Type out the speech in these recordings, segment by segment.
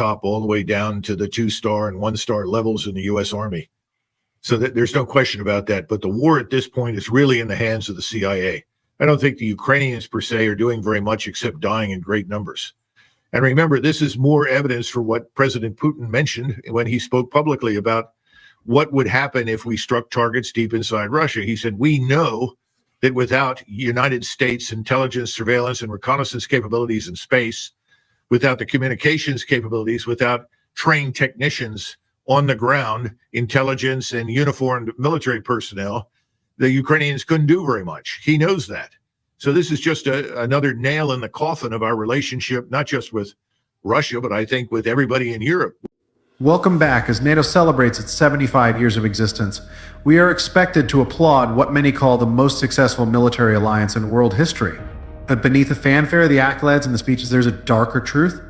top all the way down to the 2-star and 1-star levels in the U.S. Army. So that there's no question about that. But the war at this point is really in the hands of the CIA. I don't think the Ukrainians per se are doing very much except dying in great numbers. And remember, this is more evidence for what President Putin mentioned when he spoke publicly about what would happen if we struck targets deep inside Russia. He said, we know that without United States intelligence, surveillance, and reconnaissance capabilities in space, without the communications capabilities, without trained technicians on the ground, intelligence and uniformed military personnel, the Ukrainians couldn't do very much. He knows that. So this is just another nail in the coffin of our relationship, not just with Russia, but I think with everybody in Europe. Welcome back. As NATO celebrates its 75 years of existence, we are expected to applaud what many call the most successful military alliance in world history. But beneath the fanfare, the accolades, and the speeches, there's a darker truth.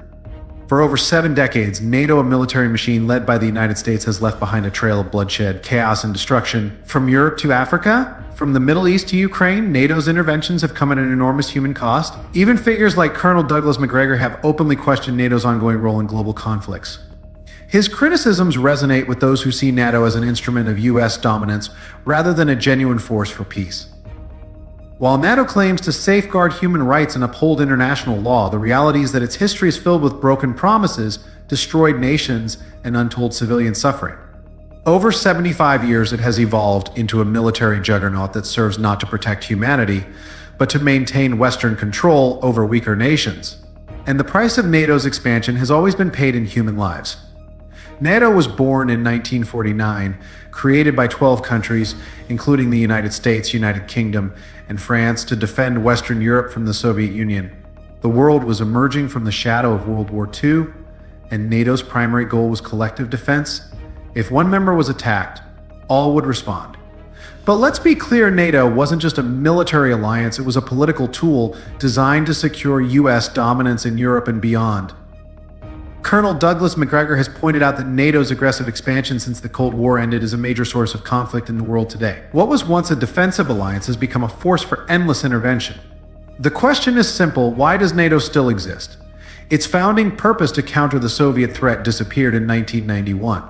For over 7 decades, NATO, a military machine led by the United States, has left behind a trail of bloodshed, chaos, and destruction. From Europe to Africa, from the Middle East to Ukraine, NATO's interventions have come at an enormous human cost. Even figures like Colonel Douglas Macgregor have openly questioned NATO's ongoing role in global conflicts. His criticisms resonate with those who see NATO as an instrument of U.S. dominance rather than a genuine force for peace. While NATO claims to safeguard human rights and uphold international law, the reality is that its history is filled with broken promises, destroyed nations, and untold civilian suffering. Over 75 years, it has evolved into a military juggernaut that serves not to protect humanity, but to maintain Western control over weaker nations. And the price of NATO's expansion has always been paid in human lives. NATO was born in 1949, created by 12 countries, including the United States, United Kingdom, and France, to defend Western Europe from the Soviet Union. The world was emerging from the shadow of World War II, and NATO's primary goal was collective defense. If one member was attacked, all would respond. But let's be clear, NATO wasn't just a military alliance, it was a political tool designed to secure U.S. dominance in Europe and beyond. Colonel Douglas Macgregor has pointed out that NATO's aggressive expansion since the Cold War ended is a major source of conflict in the world today. What was once a defensive alliance has become a force for endless intervention. The question is simple: why does NATO still exist? Its founding purpose to counter the Soviet threat disappeared in 1991.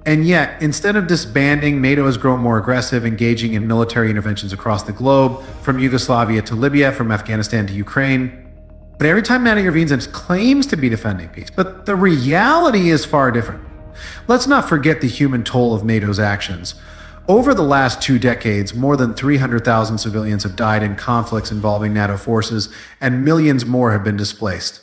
And yet, instead of disbanding, NATO has grown more aggressive, engaging in military interventions across the globe, from Yugoslavia to Libya, from Afghanistan to Ukraine. But every time NATO intervenes, it claims to be defending peace. But the reality is far different. Let's not forget the human toll of NATO's actions. Over the last 2 decades, more than 300,000 civilians have died in conflicts involving NATO forces, and millions more have been displaced.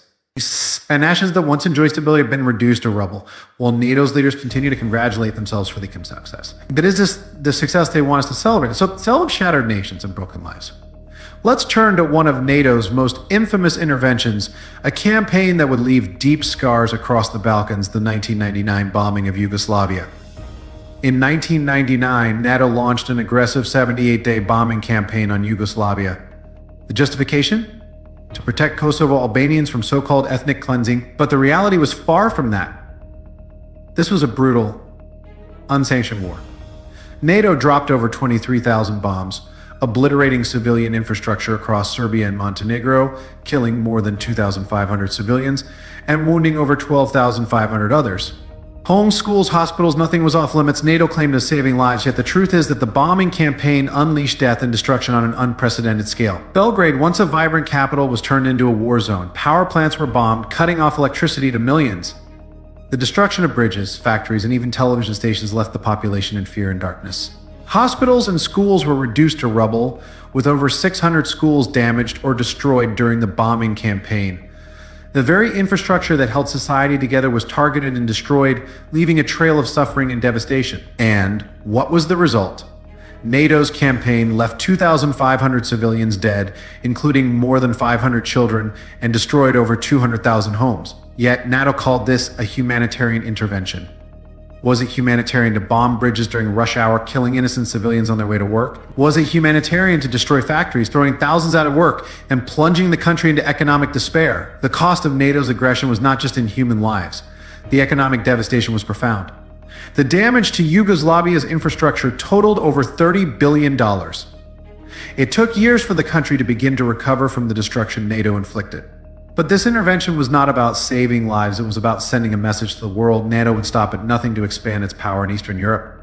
And nations that once enjoyed stability have been reduced to rubble, while NATO's leaders continue to congratulate themselves for the success. But is this the success they want us to celebrate? So tell of shattered nations and broken lives. Let's turn to one of NATO's most infamous interventions, a campaign that would leave deep scars across the Balkans, the 1999 bombing of Yugoslavia. In 1999, NATO launched an aggressive 78-day bombing campaign on Yugoslavia. The justification? To protect Kosovo Albanians from so-called ethnic cleansing, but the reality was far from that. This was a brutal, unsanctioned war. NATO dropped over 23,000 bombs, obliterating civilian infrastructure across Serbia and Montenegro, killing more than 2,500 civilians, and wounding over 12,500 others. Homes, schools, hospitals, nothing was off limits. NATO claimed as saving lives, yet the truth is that the bombing campaign unleashed death and destruction on an unprecedented scale. Belgrade, once a vibrant capital, was turned into a war zone. Power plants were bombed, cutting off electricity to millions. The destruction of bridges, factories, and even television stations left the population in fear and darkness. Hospitals and schools were reduced to rubble, with over 600 schools damaged or destroyed during the bombing campaign. The very infrastructure that held society together was targeted and destroyed, leaving a trail of suffering and devastation. And what was the result? NATO's campaign left 2,500 civilians dead, including more than 500 children, and destroyed over 200,000 homes. Yet NATO called this a humanitarian intervention. Was it humanitarian to bomb bridges during rush hour, killing innocent civilians on their way to work? Was it humanitarian to destroy factories, throwing thousands out of work, and plunging the country into economic despair? The cost of NATO's aggression was not just in human lives. The economic devastation was profound. The damage to Yugoslavia's infrastructure totaled over $30 billion. It took years for the country to begin to recover from the destruction NATO inflicted. But this intervention was not about saving lives, it was about sending a message to the world. NATO would stop at nothing to expand its power in Eastern Europe.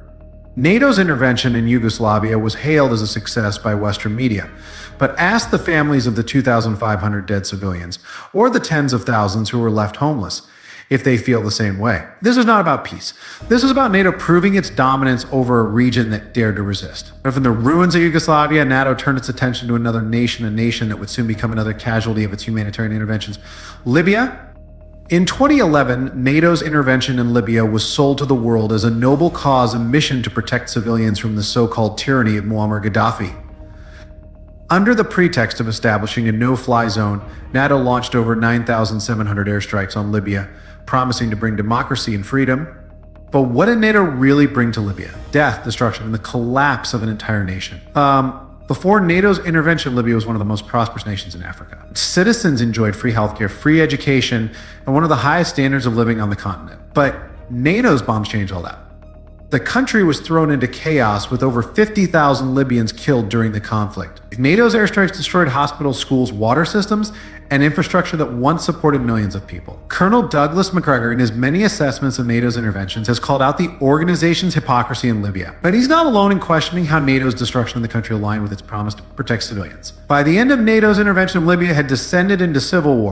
NATO's intervention in Yugoslavia was hailed as a success by Western media, but ask the families of the 2,500 dead civilians, or the tens of thousands who were left homeless, if they feel the same way. This is not about peace. This is about NATO proving its dominance over a region that dared to resist. From the ruins of Yugoslavia, NATO turned its attention to another nation, a nation that would soon become another casualty of its humanitarian interventions. Libya. In 2011, NATO's intervention in Libya was sold to the world as a noble cause, a mission to protect civilians from the so-called tyranny of Muammar Gaddafi. Under the pretext of establishing a no-fly zone, NATO launched over 9,700 airstrikes on Libya, promising to bring democracy and freedom. But what did NATO really bring to Libya? Death, destruction, and the collapse of an entire nation. Before NATO's intervention, Libya was one of the most prosperous nations in Africa. Citizens enjoyed free healthcare, free education, and one of the highest standards of living on the continent. But NATO's bombs changed all that. The country was thrown into chaos with over 50,000 Libyans killed during the conflict. NATO's airstrikes destroyed hospitals, schools, water systems, and infrastructure that once supported millions of people. Colonel Douglas Macgregor, in his many assessments of NATO's interventions, has called out the organization's hypocrisy in Libya. But he's not alone in questioning how NATO's destruction of the country aligned with its promise to protect civilians. By the end of NATO's intervention, Libya had descended into civil war.